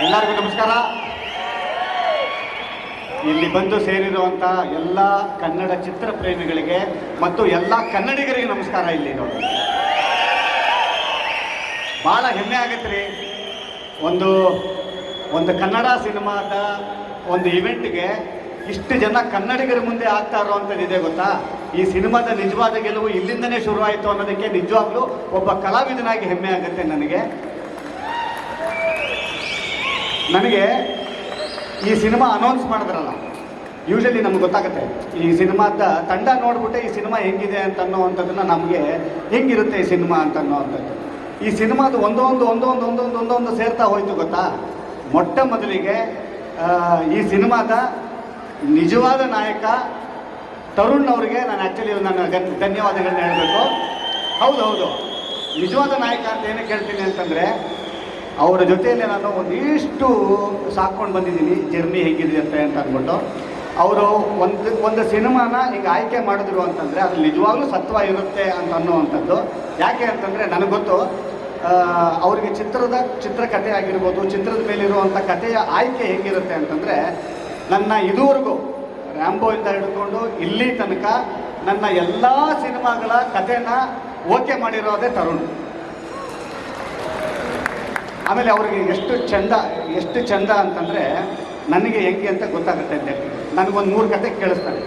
ಎಲ್ಲರಿಗೂ ನಮಸ್ಕಾರ. ಇಲ್ಲಿ ಬಂದು ಸೇರಿರುವಂಥ ಎಲ್ಲ ಕನ್ನಡ ಚಿತ್ರ ಪ್ರೇಮಿಗಳಿಗೆ ಮತ್ತು ಎಲ್ಲ ಕನ್ನಡಿಗರಿಗೆ ನಮಸ್ಕಾರ. ಇಲ್ಲಿ ನೋಡಿ ಭಾಳ ಹೆಮ್ಮೆ ಆಗತ್ತೆ ರೀ. ಒಂದು ಕನ್ನಡ ಸಿನಿಮಾದ ಒಂದು ಇವೆಂಟ್ಗೆ ಇಷ್ಟು ಜನ ಕನ್ನಡಿಗರ ಮುಂದೆ ಆಗ್ತಾ ಇರುವಂಥದ್ದಿದೆ ಗೊತ್ತಾ. ಈ ಸಿನಿಮಾದ ನಿಜವಾದ ಗೆಲುವು ಇಲ್ಲಿಂದನೇ ಶುರುವಾಯಿತು ಅನ್ನೋದಕ್ಕೆ ನಿಜವಾಗ್ಲೂ ಒಬ್ಬ ಕಲಾವಿದನಾಗಿ ಹೆಮ್ಮೆ ಆಗುತ್ತೆ ನನಗೆ ಈ ಸಿನಿಮಾ ಅನೌನ್ಸ್ ಮಾಡಿದ್ರಲ್ಲ, ಯೂಶಲಿ ನಮ್ಗೆ ಗೊತ್ತಾಗುತ್ತೆ ಈ ಸಿನಿಮಾದ ತಂಡ ನೋಡ್ಬಿಟ್ಟೆ ಈ ಸಿನಿಮಾ ಹೆಂಗಿದೆ ಅಂತ ಅನ್ನೋವಂಥದ್ದನ್ನು ನಮಗೆ ಹೆಂಗಿರುತ್ತೆ ಈ ಸಿನಿಮಾ ಅಂತ ಅನ್ನೋವಂಥದ್ದು. ಈ ಸಿನಿಮಾದ ಒಂದೊಂದು ಸೇರ್ತಾ ಹೋಯ್ತು ಗೊತ್ತಾ. ಮೊಟ್ಟ ಮೊದಲಿಗೆ ಈ ಸಿನಿಮಾದ ನಿಜವಾದ ನಾಯಕ ತರುಣ್ ಅವರಿಗೆ ನಾನು ಆ್ಯಕ್ಚುಲಿ ನಾನು ಧನ್ಯವಾದಗಳನ್ನ ಹೇಳಬೇಕು. ಹೌದು, ನಿಜವಾದ ನಾಯಕ ಅಂತ ಏನಕ್ಕೆ ಹೇಳ್ತೀನಿ ಅಂತಂದರೆ, ಅವರ ಜೊತೆಯಲ್ಲಿ ನಾನು ಒಂದಿಷ್ಟು ಸಾಕ್ಕೊಂಡು ಬಂದಿದ್ದೀನಿ ಜರ್ನಿ ಹೇಗಿದೆ ಅಂತ ಅಂದ್ಬಿಟ್ಟು. ಅವರು ಒಂದು ಸಿನಿಮಾನ ಈಗ ಆಯ್ಕೆ ಮಾಡಿದ್ರು ಅಂತಂದರೆ ಅದು ನಿಜವಾಗ್ಲೂ ಸತ್ವ ಇರುತ್ತೆ ಅಂತ ಅನ್ನೋವಂಥದ್ದು. ಯಾಕೆ ಅಂತಂದರೆ ನನಗೆ ಗೊತ್ತು ಅವರಿಗೆ ಚಿತ್ರಕಥೆ ಆಗಿರ್ಬೋದು, ಚಿತ್ರದ ಮೇಲಿರುವಂಥ ಕಥೆಯ ಆಯ್ಕೆ ಹೇಗಿರುತ್ತೆ ಅಂತಂದರೆ, ನನ್ನ ಇದುವರೆಗೂ ರ್ಯಾಂಬೋಯಿಂದ ಹಿಡ್ಕೊಂಡು ಇಲ್ಲಿ ತನಕ ನನ್ನ ಎಲ್ಲ ಸಿನಿಮಾಗಳ ಕಥೆನ ಓಕೆ ಮಾಡಿರೋದೇ ತರುಣ್. ಆಮೇಲೆ ಅವ್ರಿಗೆ ಎಷ್ಟು ಚಂದ ಅಂತಂದರೆ ನನಗೆ ಹೆಂಗೆ ಅಂತ ಗೊತ್ತಾಗುತ್ತೆ ಅಂತ ಹೇಳ್ತೀನಿ. ನನಗೊಂದು 3 ಕತೆ ಕೇಳಿಸ್ತಾರೆ.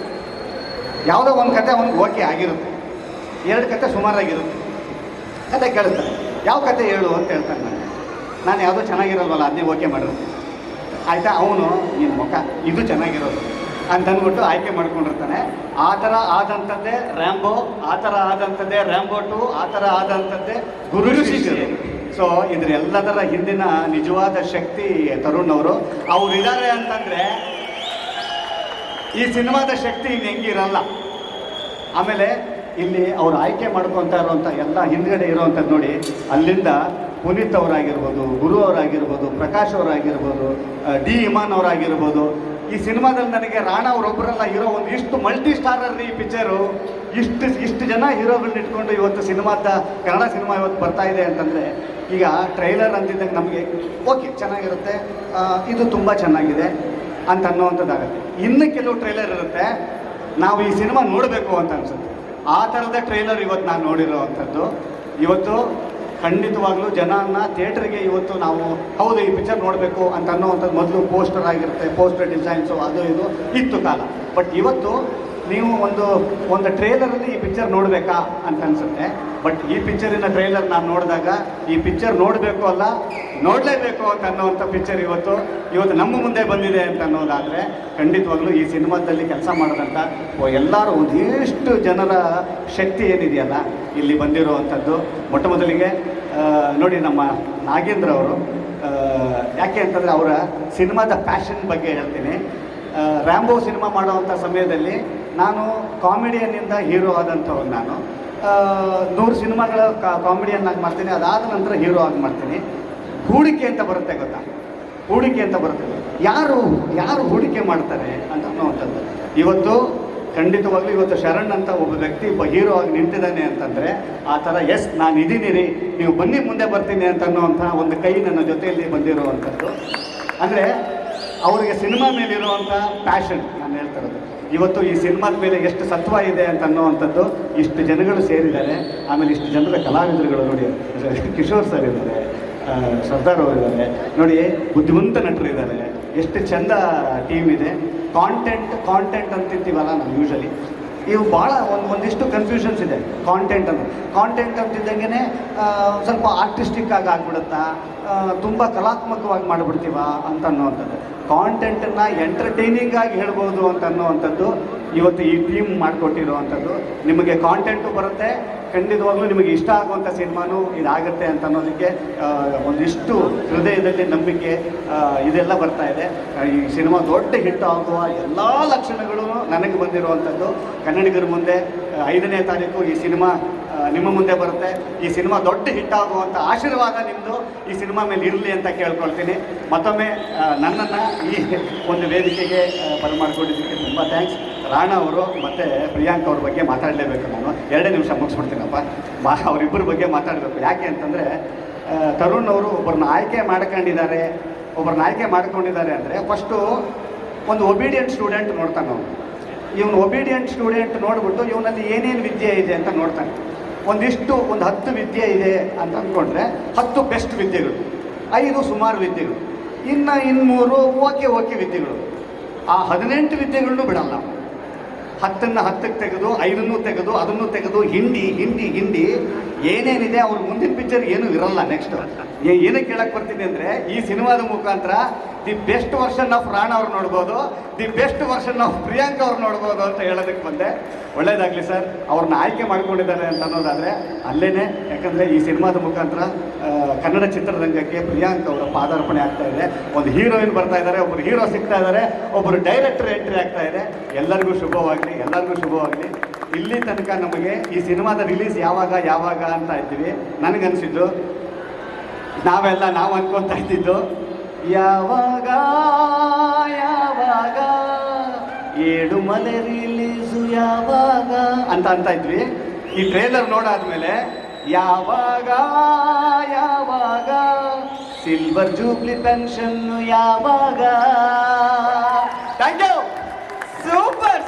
ಯಾವುದೋ ಒಂದು ಕತೆ ಅವ್ನಿಗೆ ಓಕೆ ಆಗಿರುತ್ತೆ, 2 ಕತೆ ಸುಮಾರಾಗಿರುತ್ತೆ. ಕತೆ ಕೇಳಿಸ್ತಾರೆ, ಯಾವ ಕತೆ ಹೇಳು ಅಂತ ಹೇಳ್ತಾನೆ. ನಾನು ಯಾವುದೋ ಚೆನ್ನಾಗಿರೋಲ್ವಲ್ಲ ಅದನ್ನೇ ಓಕೆ ಮಾಡಿರುತ್ತೆ. ಆಯಿತಾ, ಅವನು ನಿನ್ನ ಮುಖ ಇದು ಚೆನ್ನಾಗಿರೋದು ಅಂತಂದ್ಬಿಟ್ಟು ಆಯ್ಕೆ ಮಾಡ್ಕೊಂಡಿರ್ತಾನೆ. ಆ ಥರ ಆದಂಥದ್ದೇ ರ್ಯಾಂಬೋ, ಆ ಥರ ಆದಂಥದ್ದೇ ರ್ಯಾಂಬೋ 2, ಆ ಥರ ಆದಂಥದ್ದೇ ಗುರು ಶಿಷ್ಯರು. ಸೊ ಇದರೆಲ್ಲದರ ಹಿಂದಿನ ನಿಜವಾದ ಶಕ್ತಿ ತರುಣ್ ಅವ್ರು ಇದ್ದಾರೆ ಅಂತಂದರೆ ಈ ಸಿನಿಮಾದ ಶಕ್ತಿ ಇನ್ನು ಹೆಂಗಿರಲ್ಲ. ಆಮೇಲೆ ಇಲ್ಲಿ ಅವ್ರು ಆಯ್ಕೆ ಮಾಡ್ಕೊತಾ ಇರುವಂಥ ಎಲ್ಲ ಹಿಂದ್ಗಡೆ ಇರುವಂಥದ್ದು ನೋಡಿ, ಅಲ್ಲಿಂದ ಪುನೀತ್ ಅವರಾಗಿರ್ಬೋದು, ಗುರು ಅವರಾಗಿರ್ಬೋದು, ಪ್ರಕಾಶ್ ಅವರಾಗಿರ್ಬೋದು, ಡಿ ಇಮಾನ್ ಅವರಾಗಿರ್ಬೋದು. ಈ ಸಿನಿಮಾದಲ್ಲಿ ನನಗೆ ರಾಣಾ ಅವರೊಬ್ಬರೆಲ್ಲ ಹೀರೋ, ಒಂದಿಷ್ಟು ಮಲ್ಟಿ ಸ್ಟಾರರ್ ಈ ಪಿಕ್ಚರು. ಇಷ್ಟು ಜನ ಹೀರೋಗಳನ್ನ ಇಟ್ಕೊಂಡು ಇವತ್ತು ಕನ್ನಡ ಸಿನಿಮಾ ಇವತ್ತು ಬರ್ತಾ ಇದೆ ಅಂತಂದರೆ, ಈಗ ಟ್ರೈಲರ್ ಅಂತಿದ್ದಂಗೆ ನಮಗೆ ಓಕೆ ಚೆನ್ನಾಗಿರುತ್ತೆ, ಇದು ತುಂಬ ಚೆನ್ನಾಗಿದೆ ಅಂತ ಅನ್ನೋವಂಥದ್ದಾಗುತ್ತೆ. ಇನ್ನು ಕೆಲವು ಟ್ರೈಲರ್ ಇರುತ್ತೆ ನಾವು ಈ ಸಿನಿಮಾ ನೋಡಬೇಕು ಅಂತ ಅನಿಸುತ್ತೆ. ಆ ಥರದ ಟ್ರೈಲರ್ ಇವತ್ತು ನಾನು ನೋಡಿರೋವಂಥದ್ದು. ಇವತ್ತು ಖಂಡಿತವಾಗ್ಲೂ ಜನನ ಥಿಯೇಟ್ರಿಗೆ ಇವತ್ತು ನಾವು ಹೌದು ಈ ಪಿಕ್ಚರ್ ನೋಡಬೇಕು ಅಂತ ಅನ್ನೋವಂಥದ್ದು ಮೊದಲು ಪೋಸ್ಟರ್ ಆಗಿರುತ್ತೆ, ಪೋಸ್ಟರ್ ಡಿಸೈನ್ಸು ಅದು ಇದು ಇತ್ತು ಕಾಲ. ಬಟ್ ಇವತ್ತು ನೀವು ಒಂದು ಟ್ರೇಲರಲ್ಲಿ ಈ ಪಿಕ್ಚರ್ ನೋಡಬೇಕಾ ಅಂತ ಅನಿಸುತ್ತೆ. ಬಟ್ ಈ ಪಿಕ್ಚರಿನ ಟ್ರೇಲರ್ ನಾನು ನೋಡಿದಾಗ ಈ ಪಿಕ್ಚರ್ ನೋಡಬೇಕು ಅಲ್ಲ ನೋಡಲೇಬೇಕು ಅಂತ ಅನ್ನೋವಂಥ ಪಿಕ್ಚರ್ ಇವತ್ತು ನಮ್ಮ ಮುಂದೆ ಬಂದಿದೆ ಅಂತ ಅನ್ನೋದಾದರೆ, ಖಂಡಿತವಾಗ್ಲೂ ಈ ಸಿನಿಮಾದಲ್ಲಿ ಕೆಲಸ ಮಾಡಿದಂಥ ಎಲ್ಲರೂ ಒಂದಿಷ್ಟು ಜನರ ಶಕ್ತಿ ಏನಿದೆಯಲ್ಲ ಇಲ್ಲಿ ಬಂದಿರುವಂಥದ್ದು. ಮೊಟ್ಟ ಮೊದಲಿಗೆ ನೋಡಿ ನಮ್ಮ ನಾಗೇಂದ್ರ ಅವರು, ಯಾಕೆ ಅಂತಂದರೆ ಅವರ ಸಿನಿಮಾದ ಪ್ಯಾಷನ್ ಬಗ್ಗೆ ಹೇಳ್ತೀನಿ. ರ್ಯಾಂಬೋ ಸಿನಿಮಾ ಮಾಡುವಂಥ ಸಮಯದಲ್ಲಿ ನಾನು ಕಾಮಿಡಿಯನ್ನಿಂದ ಹೀರೋ ಆದಂಥವ್ರು. ನಾನು 100 ಸಿನಿಮಾಗಳ ಕಾಮಿಡಿಯನ್ ಆಗಿ ಮಾಡ್ತೀನಿ, ಅದಾದ ನಂತರ ಹೀರೋ ಆಗಿ ಮಾಡ್ತೀನಿ. ಹೂಡಿಕೆ ಅಂತ ಬರುತ್ತೆ ಗೊತ್ತಾ, ಹೂಡಿಕೆ ಅಂತ ಬರುತ್ತೆ. ಯಾರು ಹೂಡಿಕೆ ಮಾಡ್ತಾರೆ ಅಂತ ಅನ್ನೋವಂಥದ್ದು. ಇವತ್ತು ಖಂಡಿತವಾಗ್ಲೂ ಇವತ್ತು ಶರಣ್ ಅಂತ ಒಬ್ಬ ವ್ಯಕ್ತಿ ಹೀರೋ ಆಗಿ ನಿಂತಿದ್ದಾನೆ ಅಂತಂದರೆ ಆ ಥರ ನಾನು ಇದ್ದೀನಿ ರೀ, ನೀವು ಬನ್ನಿ ಮುಂದೆ ಬರ್ತೀನಿ ಅಂತ ಅನ್ನೋವಂಥ ಒಂದು ಕೈ ನನ್ನ ಜೊತೆಯಲ್ಲಿ ಬಂದಿರುವಂಥದ್ದು. ಅಂದರೆ ಅವರಿಗೆ ಸಿನಿಮಾ ಮೇಲಿರುವಂಥ ಪ್ಯಾಷನ್ ನಾನು ಹೇಳ್ತಾ ಇರೋದು. ಇವತ್ತು ಈ ಸಿನಿಮಾದ ಮೇಲೆ ಎಷ್ಟು ಸತ್ವ ಇದೆ ಅಂತ ಅನ್ನೋವಂಥದ್ದು ಇಷ್ಟು ಜನಗಳು ಸೇರಿದ್ದಾರೆ. ಆಮೇಲೆ ಇಷ್ಟು ಜನರ ಕಲಾವಿದರುಗಳು ನೋಡಿ, ಕಿಶೋರ್ ಸರ್ ಇದ್ದಾರೆ, ಸರ್ದಾರ್ ಅವರು ಇದ್ದಾರೆ ನೋಡಿ, ಬುದ್ಧಿವಂತ ನಟರಿದ್ದಾರೆ, ಎಷ್ಟು ಚೆಂದ ಟೀಮ್ ಇದೆ. ಕಾಂಟೆಂಟ್ ಅಂತಿರ್ತೀವಲ್ಲ ನಾವು ಯೂಶಲಿ, ಇವು ಭಾಳ ಒಂದಿಷ್ಟು ಕನ್ಫ್ಯೂಷನ್ಸ್ ಇದೆ. ಕಾಂಟೆಂಟ್ ಅಂತಿದ್ದಂಗೆ ಸ್ವಲ್ಪ ಆರ್ಟಿಸ್ಟಿಕ್ ಆಗಿ ಆಗ್ಬಿಡುತ್ತಾ, ತುಂಬ ಕಲಾತ್ಮಕವಾಗಿ ಮಾಡಿಬಿಡ್ತೀವ ಅಂತ ಅನ್ನೋವಂಥದ್ದು. ಕಾಂಟೆಂಟನ್ನು ಎಂಟರ್ಟೈನಿಂಗ್ ಆಗಿ ಹೇಳ್ಬೋದು ಅಂತ ಅನ್ನೋವಂಥದ್ದು ಇವತ್ತು ಈ ಟೀಮ್ ಮಾಡಿಕೊಟ್ಟಿರುವಂಥದ್ದು. ನಿಮಗೆ ಕಾಂಟೆಂಟು ಬರುತ್ತೆ, ಖಂಡಿತವಾಗ್ಲೂ ನಿಮಗೆ ಇಷ್ಟ ಆಗುವಂಥ ಸಿನಿಮಾನೂ ಇದಾಗುತ್ತೆ ಅಂತ ಅನ್ನೋದಕ್ಕೆ ಒಂದಿಷ್ಟು ಹೃದಯದಲ್ಲಿ ನಂಬಿಕೆ ಇದೆಲ್ಲ ಬರ್ತಾ ಇದೆ. ಈ ಸಿನಿಮಾ ದೊಡ್ಡ ಹಿಟ್ ಆಗುವ ಎಲ್ಲ ಲಕ್ಷಣಗಳು ನನಗೆ ಬಂದಿರುವಂಥದ್ದು. ಕನ್ನಡಿಗರ ಮುಂದೆ 5ನೇ ತಾರೀಕು ಈ ಸಿನಿಮಾ ನಿಮ್ಮ ಮುಂದೆ ಬರುತ್ತೆ. ಈ ಸಿನಿಮಾ ದೊಡ್ಡ ಹಿಟ್ ಆಗುವಂಥ ಆಶೀರ್ವಾದ ನಿಮ್ಮದು ಈ ಸಿನಿಮಾ ಮೇಲೆ ಇರಲಿ ಅಂತ ಕೇಳ್ಕೊಳ್ತೀನಿ. ಮತ್ತೊಮ್ಮೆ ನನ್ನನ್ನು ಈ ಒಂದು ವೇದಿಕೆಗೆ ಬರಮಾಡ್ಕೊಂಡಿದ್ದಕ್ಕೆ ತುಂಬ ಥ್ಯಾಂಕ್ಸ್. ರಾಣಾ ಅವರು ಮತ್ತು ಪ್ರಿಯಾಂಕ್ ಅವ್ರ ಬಗ್ಗೆ ಮಾತಾಡಲೇಬೇಕು. ನಾನು 2 ನಿಮಿಷ ಮುಗಿಸ್ಬಿಡ್ತೀನಪ್ಪ. ಅವರಿಬ್ಬರ ಬಗ್ಗೆ ಮಾತಾಡಬೇಕು. ಯಾಕೆ ಅಂತಂದರೆ ತರುಣ್ ಅವರು ಒಬ್ಬರನ್ನ ಆಯ್ಕೆ ಮಾಡ್ಕೊಂಡಿದ್ದಾರೆ ಒಬ್ಬರನ್ನ ಆಯ್ಕೆ ಮಾಡ್ಕೊಂಡಿದ್ದಾರೆ ಅಂದರೆ ಫಸ್ಟು ಒಂದು ಒಬೀಡಿಯಂಟ್ ಸ್ಟೂಡೆಂಟ್ ನೋಡ್ತಾನೆ ಅವನು. ಇವನು ಒಬೀಡಿಯಂಟ್ ಸ್ಟೂಡೆಂಟ್ ನೋಡ್ಬಿಟ್ಟು ಇವನಲ್ಲಿ ಏನೇನು ವಿದ್ಯೆ ಇದೆ ಅಂತ ನೋಡ್ತಾನೆ. ಒಂದು 10 ವಿದ್ಯೆ ಇದೆ ಅಂತ ಅಂದ್ಕೊಂಡ್ರೆ 10 ಬೆಸ್ಟ್ ವಿದ್ಯೆಗಳು, 5 ಸುಮಾರು ವಿದ್ಯೆಗಳು, ಇನ್ನು 3 ಓಕೆ ವಿದ್ಯೆಗಳು. ಆ 18 ವಿದ್ಯೆಗಳನ್ನೂ ಬಿಡಲ್ಲ. 10ನ್ನು 10ಕ್ಕೆ ತೆಗೆದು 5ನ್ನು ತೆಗೆದು ಅದನ್ನು ತೆಗೆದು ಹಿಂಡಿ ಏನೇನಿದೆ ಅವ್ರ ಮುಂದಿನ ಪಿಕ್ಚರ್ ಏನೂ ಇರಲ್ಲ. ನೆಕ್ಸ್ಟ್ ಏನಕ್ಕೆ ಕೇಳಕ್ಕೆ ಬರ್ತೀನಿ ಅಂದರೆ, ಈ ಸಿನಿಮಾದ ಮುಖಾಂತರ the best version of Rana ಅವ್ರು ನೋಡ್ಬೋದು, the best version of Priyanka ಅವ್ರು ನೋಡ್ಬೋದು ಅಂತ ಹೇಳೋದಕ್ಕೆ ಬಂದೆ. ಒಳ್ಳೇದಾಗಲಿ ಸರ್, ಅವ್ರನ್ನ ಆಯ್ಕೆ ಮಾಡ್ಕೊಂಡಿದ್ದಾರೆ ಅಂತ ಅನ್ನೋದಾದರೆ ಅಲ್ಲೇನೆ. ಯಾಕಂದರೆ ಈ ಸಿನಿಮಾದ ಮುಖಾಂತರ ಕನ್ನಡ ಚಿತ್ರರಂಗಕ್ಕೆ ಪ್ರಿಯಾಂಕಾ ಅವರ ಪಾದಾರ್ಪಣೆ ಆಗ್ತಾ ಇದೆ. ಒಂದು ಹೀರೋಯಿನ್ ಬರ್ತಾ ಇದ್ದಾರೆ, ಒಬ್ಬರು ಹೀರೋ ಸಿಗ್ತಾ ಇದ್ದಾರೆ, ಒಬ್ಬರು ಡೈರೆಕ್ಟರ್ ಎಂಟ್ರಿ ಆಗ್ತಾ ಇದೆ. ಎಲ್ಲರಿಗೂ ಶುಭವಾಗಲಿ. ಇಲ್ಲಿ ತನಕ ನಮಗೆ ಈ ಸಿನಿಮಾದ ರಿಲೀಸ್ ಯಾವಾಗ ಅಂತ ಇದ್ದೀವಿ. ನನಗನ್ಸಿದ್ದು ನಾವು ಅನ್ಕೊತಾ ಇದ್ದಿದ್ದು ಯಾವಾಗ ಏಳುಮಲೆ ರಿಲೀಸು ಯಾವಾಗ ಅಂತ ಇದ್ವಿ. ಈ ಟ್ರೇಲರ್ ನೋಡಾದ್ಮೇಲೆ ಯಾವಾಗ ಸಿಲ್ವರ್ ಜೂಬ್ಲಿ ಪೆನ್ಷನ್ ಯಾವಾಗ. Thank you. ಸೂಪರ್.